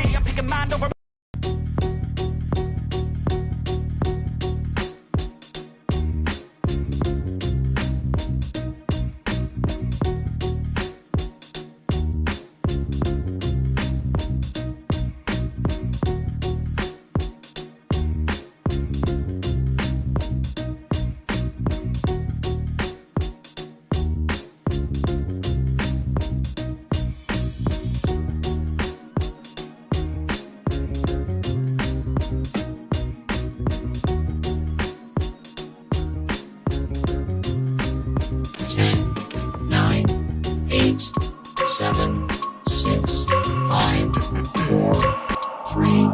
see. I'm picking mind over. Seven, six, five, four, three,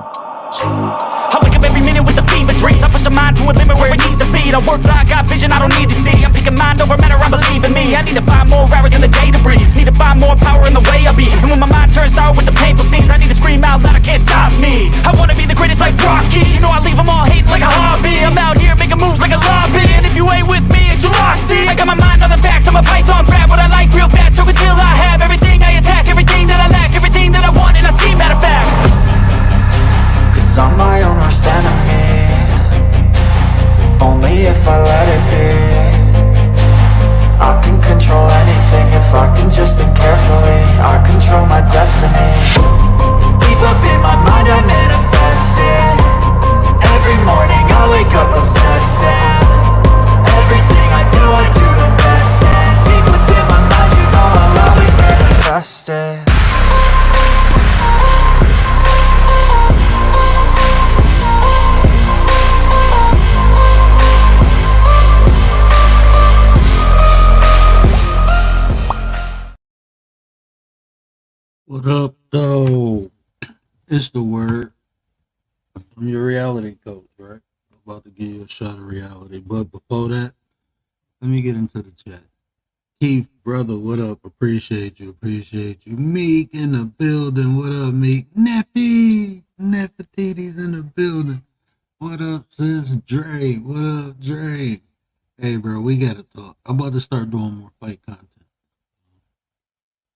two. I wake up every minute with the fever dreams. I push my mind to a limit where it needs to be. I work blind, got vision I don't need to see. I'm picking mind over matter, I believe in me. I need to find more hours in the day to breathe. Need to find more power in the way I be. And when my mind turns sour with the painful scenes, I need to scream out loud, I can't stop me. I wanna be the greatest like Rocky. You know I leave them all hating like a hobby. I'm out here making moves like a lobby. And if you ain't with me, it's your loss, see. I got my mind on the facts, I'm a python, grab what I like real fast. Stroke until I have everything I attack, everything that I lack, everything that I want, and I see, matter of fact. Cause I'm my own worst enemy. Only if I let it be. I can control anything if I can just think carefully. I control my destiny. Deep up in my mind I manifest it. Every morning I wake up obsessed, and everything I do the best. And deep within my mind you know I'll always manifest it. What up, though? It's the word. I'm your reality coach, right? I'm about to give you a shot of reality. But before that, let me get into the chat. Keith, brother, what up? Appreciate you. Appreciate you. Meek in the building. What up, Meek? Neffy. Nefertiti's in the building. What up, sis? Dre. What up, Dre? Hey, bro, we got to talk. I'm about to start doing more fight content.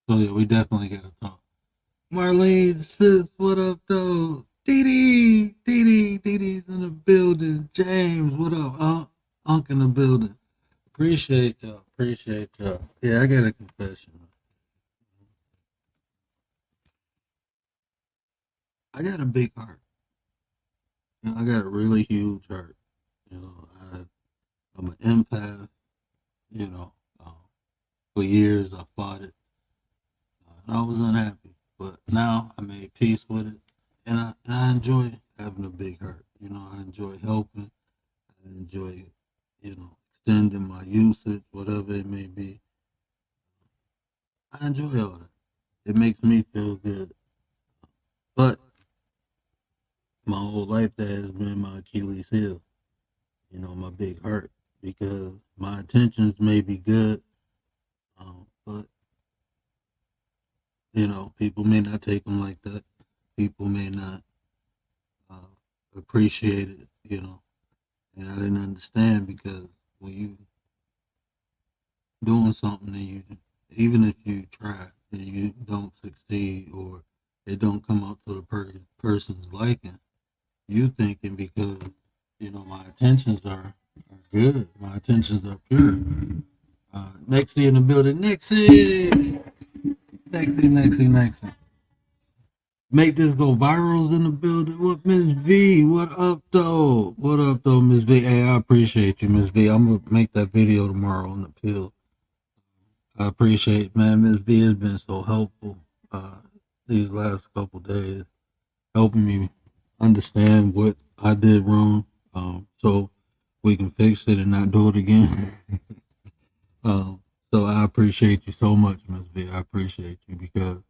So, yeah, we definitely got to talk. Marlene, sis, what up, though? Dee Dee's in the building. James, what up? Unk in the building. Appreciate y'all. Yeah, I got a confession. I got a big heart. You know, I got a really huge heart. You know, I'm an empath. You know, for years I fought it. And I was unhappy. But now I made peace with it, and I enjoy having a big heart. You know, I enjoy helping. I enjoy, you know, extending my usage, whatever it may be. I enjoy all that. It makes me feel good. But my whole life that has been my Achilles heel. You know, my big heart, because my intentions may be good, but you know, people may not take them like that. People may not appreciate it, you know. And I didn't understand, because when you doing something and you, even if you try and you don't succeed, or it don't come out to the person's liking, you thinking because, you know, my intentions are good, my intentions are pure. Nexie in the building. Nexie. Make this go virals in the building. What, Miss V? What up, though? Miss V? Hey, I appreciate you, Miss V. I'm gonna make that video tomorrow on the pill. I appreciate, man. Miss V has been so helpful these last couple days, helping me understand what I did wrong, so we can fix it and not do it again. So I appreciate you so much, Miss V. I appreciate you, because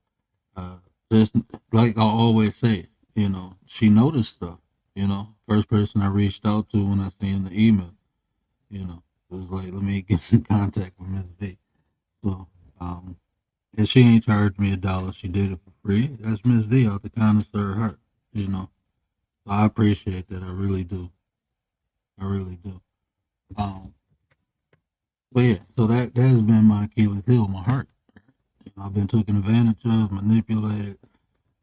just like I always say, you know, she noticed stuff. You know, first person I reached out to when I seen the email, you know, it was like, let me get in contact with Miss V. So, and she ain't charged me $1. She did it for free. That's Miss V out the kindness of her heart, you know. So I appreciate that. I really do. But yeah, so that has been my Achilles heel, my heart. You know, I've been taken advantage of, manipulated,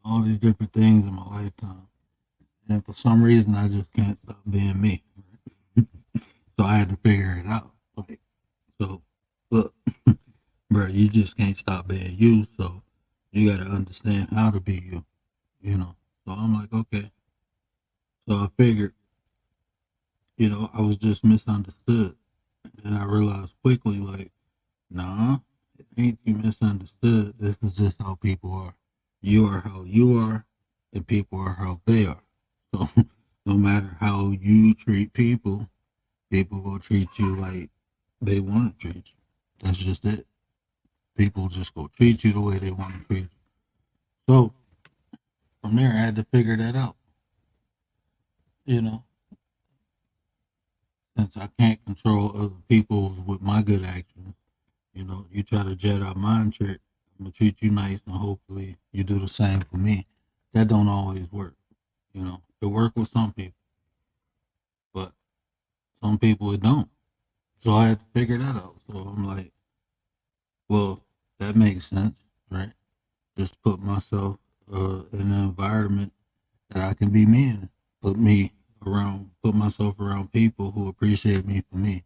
all these different things in my lifetime. And for some reason, I just can't stop being me. So I had to figure it out. Like, so, look, bro, you just can't stop being you. So you got to understand how to be you, you know. So I'm like, okay. So I figured, I was just misunderstood. And I realized quickly, like, nah, it ain't you misunderstood. This is just how people are. You are how you are, and people are how they are. So no matter how you treat people, people will treat you like they want to treat you. That's just it. People just go treat you the way they want to treat you. So from there, I had to figure that out. You know, since I can't control other people with my good actions, you try to jet out mind trick. I'm gonna treat you nice, and hopefully you do the same for me. That don't always work. It work with some people, but some people it don't. So I had to figure that out. So I'm like, well, that makes sense, right? Just put myself in an environment that I can be me in. Put myself around people who appreciate me for me.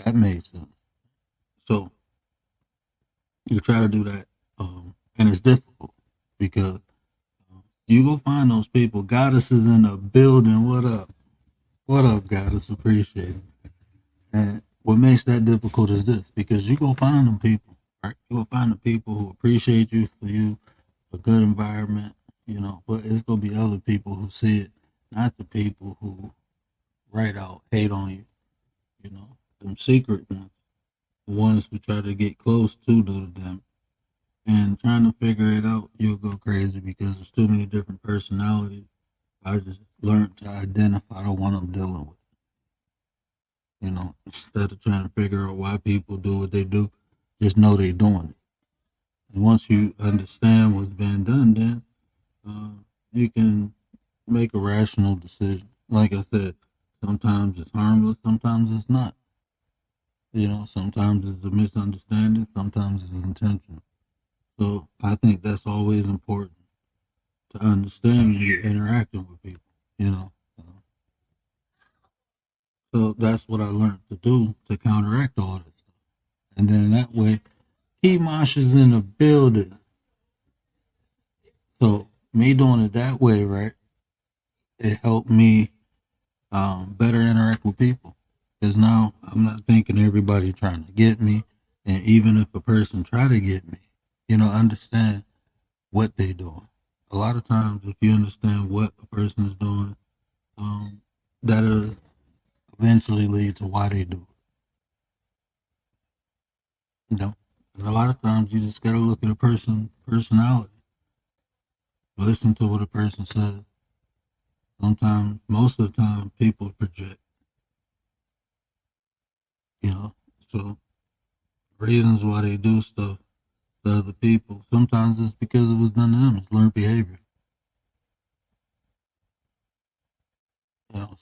That makes sense. So you try to do that, and it's difficult because you go find those people. Goddess is in the building. What up? What up, Goddess? Appreciate it. And what makes that difficult is this, because you go find them people, right? You go find the people who appreciate you for you, a good environment, but it's going to be other people who see it, not the people who right out hate on you, them secret ones, the ones who try to get close to them. And trying to figure it out, you'll go crazy because there's too many different personalities. I just learned to identify the one I'm dealing with. Instead of trying to figure out why people do what they do, just know they're doing it. And once you understand what's being done, then you can make a rational decision. Like I said, sometimes it's harmless, sometimes it's not. Sometimes it's a misunderstanding, sometimes it's intentional. So I think that's always important to understand when you're interacting with people. So that's what I learned to do to counteract all this stuff. And then that way, Keymosh is in the building. So me doing it that way, right, it helped me better interact with people. Because now I'm not thinking everybody trying to get me. And even if a person try to get me, understand what they doing. A lot of times, if you understand what a person is doing, that'll eventually lead to why they do it. And a lot of times you just gotta look at a person's personality. Listen to what a person says. Sometimes, most of the time, people project. So reasons why they do stuff to other people, sometimes it's because it was done to them. It's learned behavior. So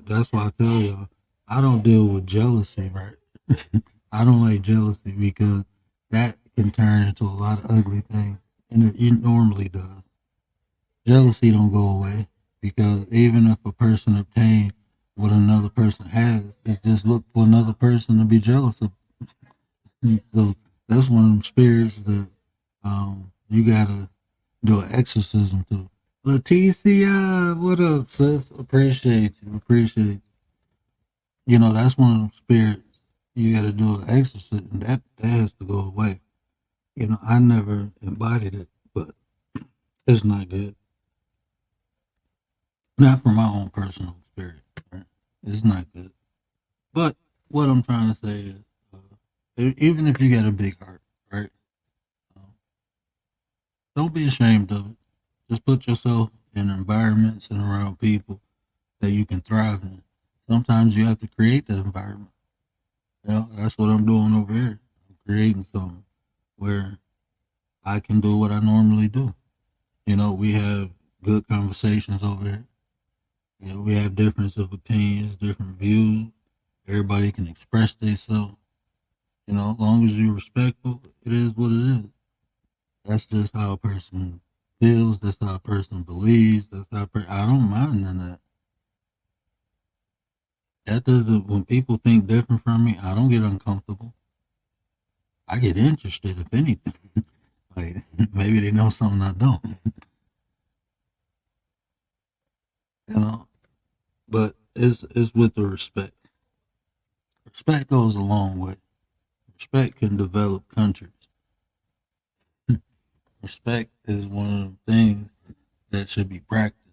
that's why I tell y'all, I don't deal with jealousy, right? I don't like jealousy because that can turn into a lot of ugly things, and it normally does. Jealousy don't go away because even if a person obtains what another person has, it just look for another person to be jealous of. So that's one of them spirits that you gotta do an exorcism to. Leticia, what up, sis? Appreciate you. That's one of them spirits you gotta do an exorcism. That has to go away. I never embodied it, but it's not good. Not from my own personal experience, right? It's not good. But what I'm trying to say is, even if you got a big heart, right? Don't be ashamed of it. Just put yourself in environments and around people that you can thrive in. Sometimes you have to create the environment. That's what I'm doing over here. I'm creating something where I can do what I normally do. We have good conversations over here. We have difference of opinions, different views. Everybody can express themselves. As long as you're respectful, it is what it is. That's just how a person feels. That's how a person believes. That's how I don't mind none of that. That doesn't. When people think different from me, I don't get uncomfortable. I get interested, if anything. Like maybe they know something I don't. You know. But it's with the respect. Respect goes a long way. Respect can develop countries. Respect is one of the things that should be practiced.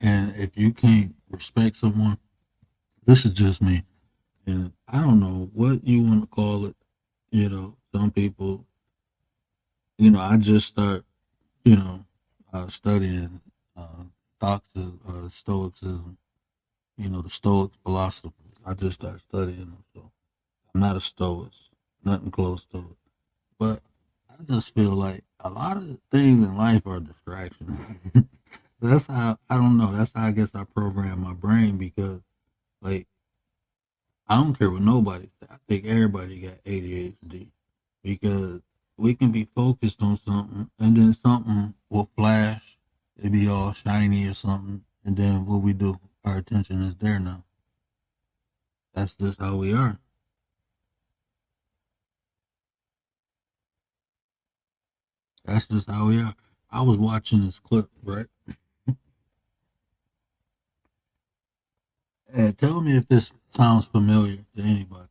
And if you can't respect someone, this is just me. And I don't know what you want to call it. Some people, I just start, you know, studying thoughts of Stoicism, the Stoic philosophers. I just started studying them. So I'm not a Stoic, nothing close to it. But I just feel like a lot of things in life are distractions. That's how, I don't know. That's how I guess I program my brain because, like, I don't care what nobody says. I think everybody got ADHD because we can be focused on something and then something will flash. It be all shiny or something. And then what we do, our attention is there now. That's just how we are. That's just how we are. I was watching this clip, right? And tell me if this sounds familiar to anybody.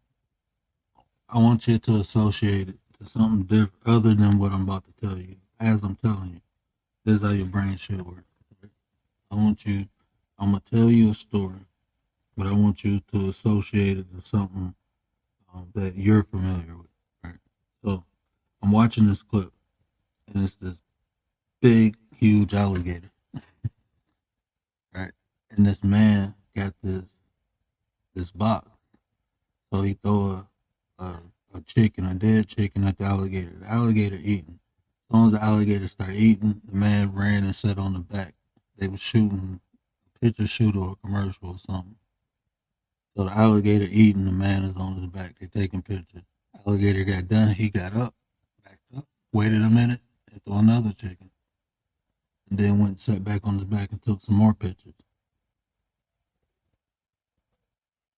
I want you to associate it to something different other than what I'm about to tell you. As I'm telling you, this is how your brain should work. I'm going to tell you a story, but I want you to associate it to something that you're familiar with. Right? So I'm watching this clip, and it's this big, huge alligator. Right? And this man got this box. So he throw a chicken, a dead chicken at the alligator. The alligator eating. As soon as the alligator started eating, the man ran and sat on the back. They were shooting a picture shoot or a commercial or something. So the alligator eating, the man is on his back. They're taking pictures. Alligator got done. He got up, backed up, waited a minute, and threw another chicken. And then went and sat back on his back and took some more pictures.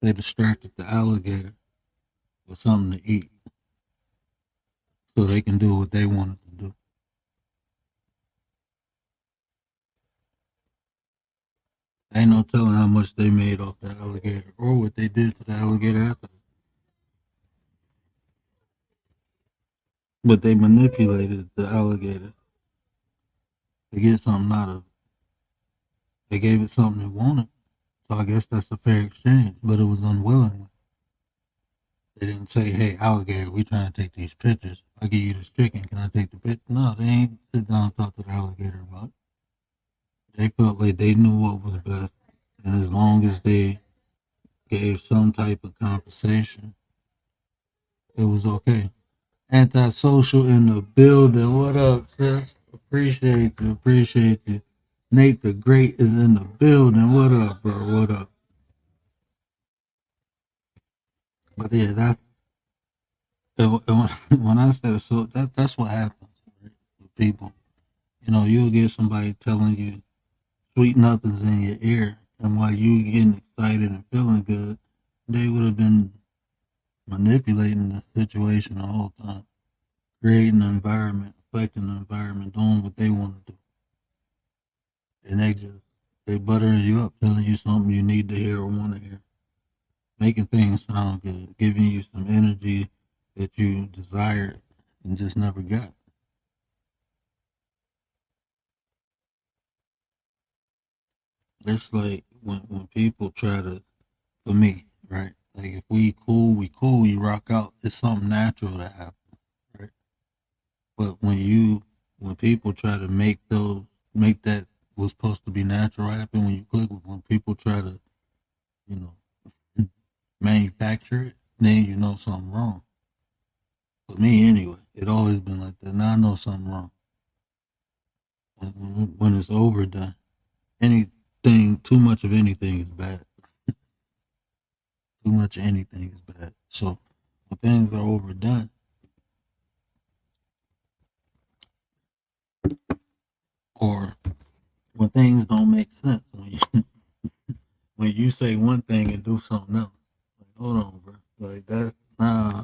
They distracted the alligator with something to eat so they can do what they wanted to do. Ain't no telling how much they made off that alligator or what they did to the alligator after. But they manipulated the alligator to get something out of it. They gave it something it wanted. So I guess that's a fair exchange, but it was unwillingly. They didn't say, hey, alligator, we trying to take these pictures. I'll give you this chicken. Can I take the picture? No, they ain't sit down and talk to the alligator about it. They felt like they knew what was best. And as long as they gave some type of compensation, it was okay. Antisocial in the building. What up, sis? Appreciate you. Nate the Great is in the building. What up, bro? What up? But yeah, when I said so, that's what happens with people. You'll get somebody telling you sweet nothings in your ear, and while you getting excited and feeling good, they would have been manipulating the situation the whole time, creating an environment, affecting the environment, doing what they want to do. And they buttering you up, telling you something you need to hear or want to hear, making things sound good, giving you some energy that you desired and just never got. It's like when people try to, for me, right? Like if we cool, you rock out. It's something natural that happens, right? But when people try to make that was supposed to be natural happen, when people try to, manufacture it, then you know something wrong. For me, anyway, it always been like that. Now I know something wrong. When it's overdone, too much of anything is bad. Too much of anything is bad. So when things are overdone, or when things don't make sense, when you say one thing and do something else. Like, hold on, bro. Like that, nah.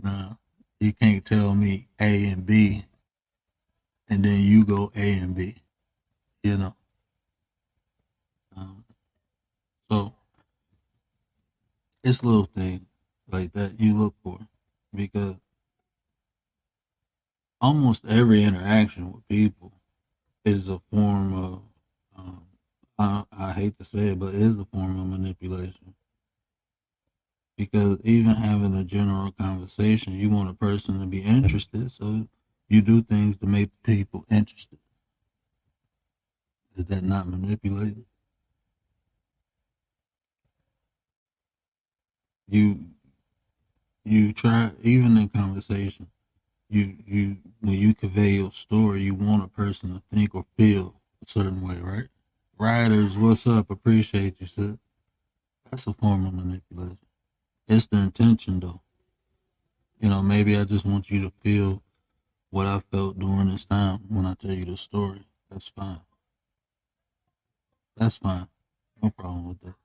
Nah. You can't tell me A and B, and then you go A and B. You know. Um, so it's little things like that you look for, because almost every interaction with people is a form of, I hate to say it, but it is a form of manipulation. Because even having a general conversation, you want a person to be interested, so you do things to make people interested. Is that not manipulating? You you try, even in conversation, you when you convey your story, you want a person to think or feel a certain way, right? Riders, what's up? Appreciate you, sir. That's a form of manipulation. It's the intention, though. Maybe I just want you to feel what I felt during this time when I tell you the story. That's fine. That's fine. No problem with that.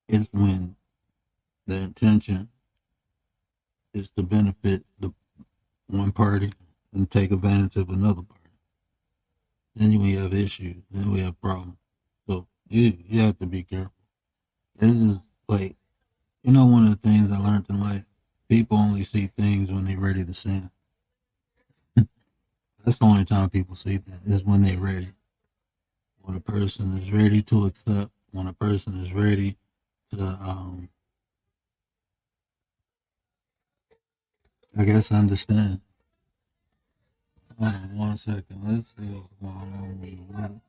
It's when the intention is to benefit the one party and take advantage of another party. Then we have issues. Then we have problems. So you have to be careful. It is like, one of the things I learned in life, people only see things when they're ready to see them. That's the only time people see things, is when they're ready. When a person is ready to accept, when a person is ready to, I guess, understand. Hold on 1 second. Let's see what's going on with the world.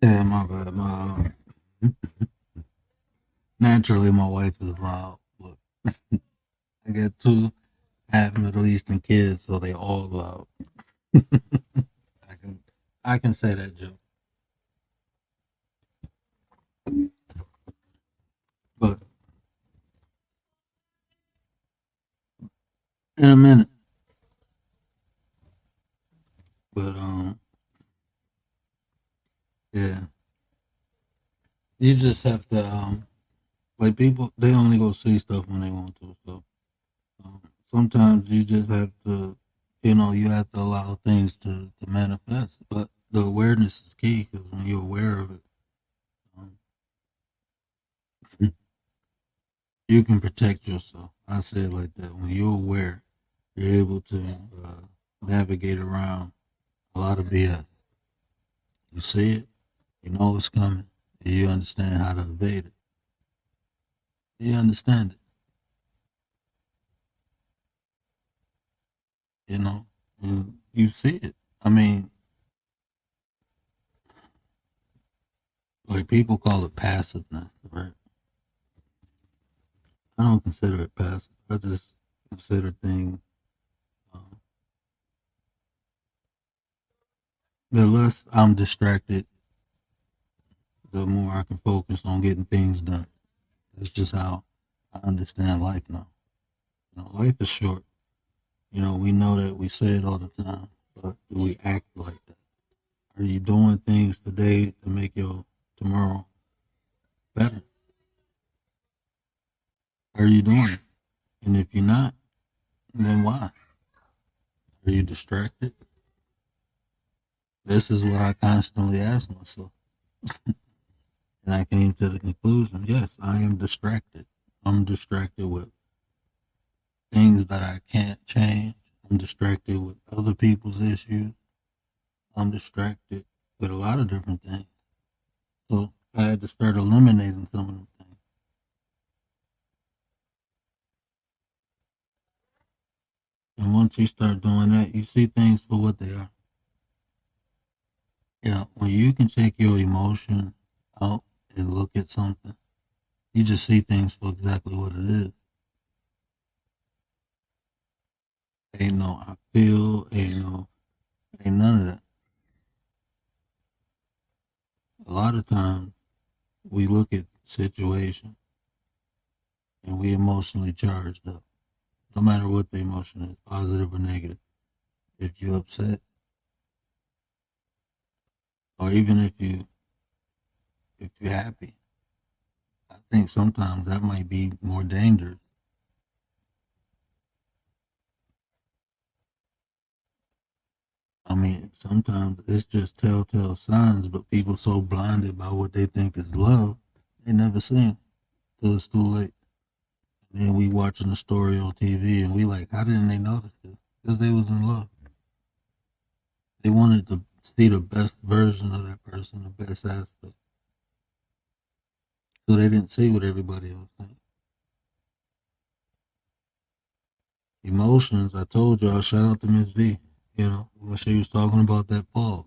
Yeah, my bad. Naturally, my wife is loud. Look, I got two half Middle Eastern kids, so they all loud. I can I can say that joke, but in a minute. But yeah, you just have to like, people. They only go see stuff when they want to. So sometimes you just have to, you have to allow things to manifest. But the awareness is key, because when you're aware of it, um, you can protect yourself. I say it like that. When you're aware, you're able to navigate around a lot of BS. You see it, you know it's coming, and you understand how to evade it. You understand it, and you see it. I mean, like, people call it passiveness, right? I don't consider it passive. I just consider things. Um, the less I'm distracted, the more I can focus on getting things done. That's just how I understand life now. Life is short. We know that, we say it all the time, but do we act like that? Are you doing things today to make your tomorrow better? Are you doing it? And if you're not, then why? Are you distracted? This is what I constantly ask myself. And I came to the conclusion, yes, I am distracted. I'm distracted with things that I can't change. I'm distracted with other people's issues. I'm distracted with a lot of different things. So I had to start eliminating some of them things. And once you start doing that, you see things for what they are. You know, when you can take your emotion out and look at something, you just see things for exactly what it is. Ain't no I feel, ain't none of that. A lot of times we look at situations and we emotionally charged up. No matter what the emotion is, positive or negative. If you're upset, or even if you're happy, I think sometimes that might be more dangerous. I mean, sometimes it's just telltale signs, but people so blinded by what they think is love, they never see it till it's too late. And then we watching the story on TV and we like, how didn't they notice this? Because they was in love. They wanted to see the best version of that person, the best aspect. So they didn't see what everybody else thinks. Emotions, I told y'all, shout out to Miss V. You know, when she was talking about that fog,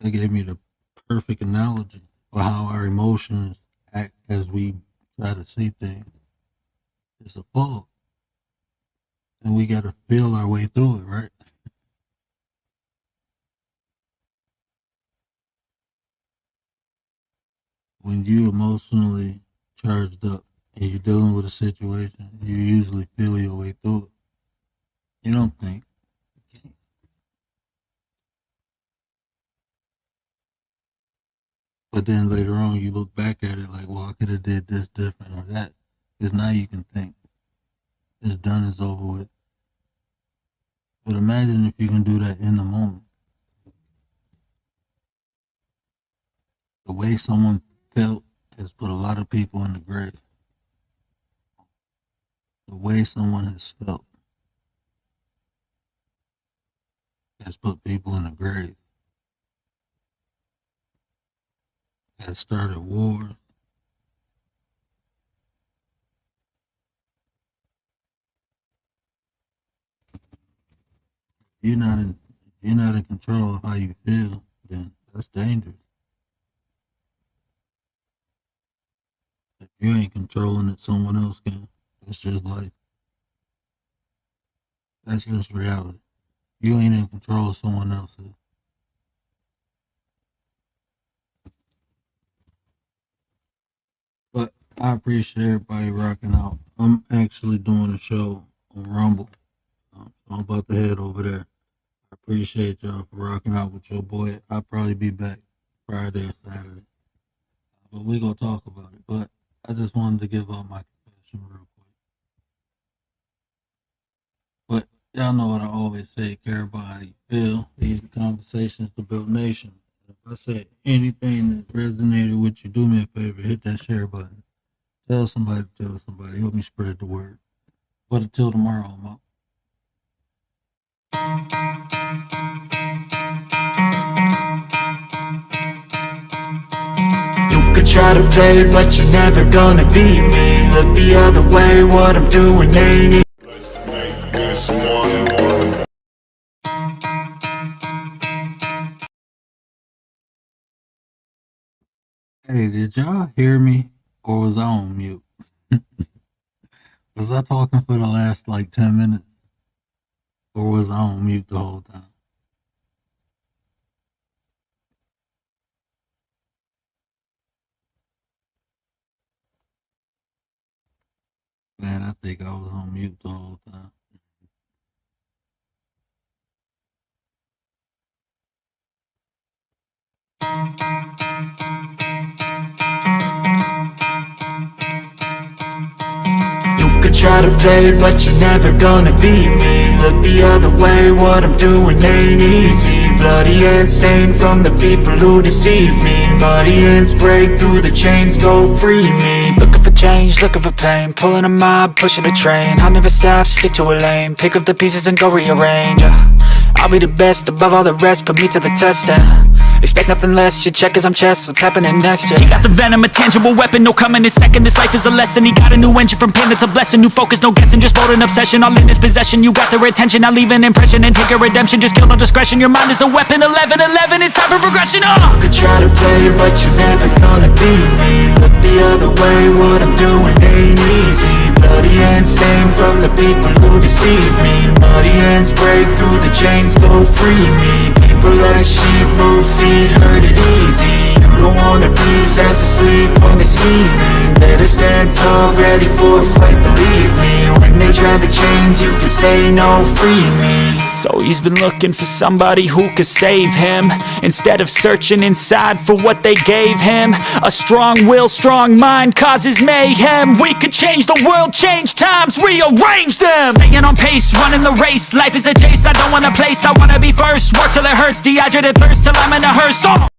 that gave me the perfect analogy for how our emotions act as we try to see things. It's a fog. And we got to feel our way through it, right? When you emotionally charged up and you're dealing with a situation, you usually feel your way through it. You don't think. Okay. But then later on, you look back at it like, well, I could have did this different or that. Because now you can think. It's done, it's over with. But imagine if you can do that in the moment. The way someone felt has put a lot of people in the grave. The way someone has felt has put people in the grave. Has started wars. If you're not in control of how you feel, then that's dangerous. If you ain't controlling it, someone else can. That's just life. That's just reality. You ain't in control, someone else is. But I appreciate everybody rocking out. I'm actually doing a show on Rumble. So I'm about to head over there. I appreciate y'all for rocking out with your boy. I'll probably be back Friday or Saturday. But we're going to talk about it. But I just wanted to give out my confession real quick. But y'all know what I always say, care about how you feel. These are conversations to build nations. If I said anything that resonated with you, do me a favor, hit that share button. Tell somebody, help me spread the word. But until tomorrow, I'm out. You could try to play, but you're never gonna beat me. Look the other way, what I'm doing ain't it. Let's make this one. Hey, did y'all hear me? Or was I on mute? Was I talking for the last like 10 minutes? Or was I on mute the whole time? Man, I think I was on mute the whole time. You could try to play, but you're never gonna beat me. Look the other way, what I'm doing ain't easy. Bloody hands stained from the people who deceive me. Muddy hands break through the chains, go free me. Looking for change, looking for pain, pulling a mob, pushing a train. I'll never stop, stick to a lane, pick up the pieces and go rearrange. I'll be the best above all the rest, put me to the test and expect nothing less, your check is I'm chess, what's happening next, yeah. He got the venom, a tangible weapon, no coming in second. This life is a lesson, he got a new engine from pain that's a blessing. New focus, no guessing, just bold and obsession, all in his possession. You got their attention, I'll leave an impression and take a redemption. Just kill no discretion, your mind is a weapon. 11-11, it's time for progression, You could try to play, but you're never gonna beat me. Look the other way, what I'm doing ain't easy. Bloody hands stained from the people who deceive me. Muddy hands break through the chains, go free me. People like sheep move feet, hurt it easy. You don't wanna be fast asleep on this scheming. Better stand tall, ready for a fight, believe me. When they try the chains, you can say no, free me. So he's been looking for somebody who could save him, instead of searching inside for what they gave him. A strong will, strong mind causes mayhem. We could change the world, change times, rearrange them. Staying on pace, running the race. Life is a chase, I don't want a place, I wanna be first. Work till it hurts, dehydrated thirst till I'm in a hearse.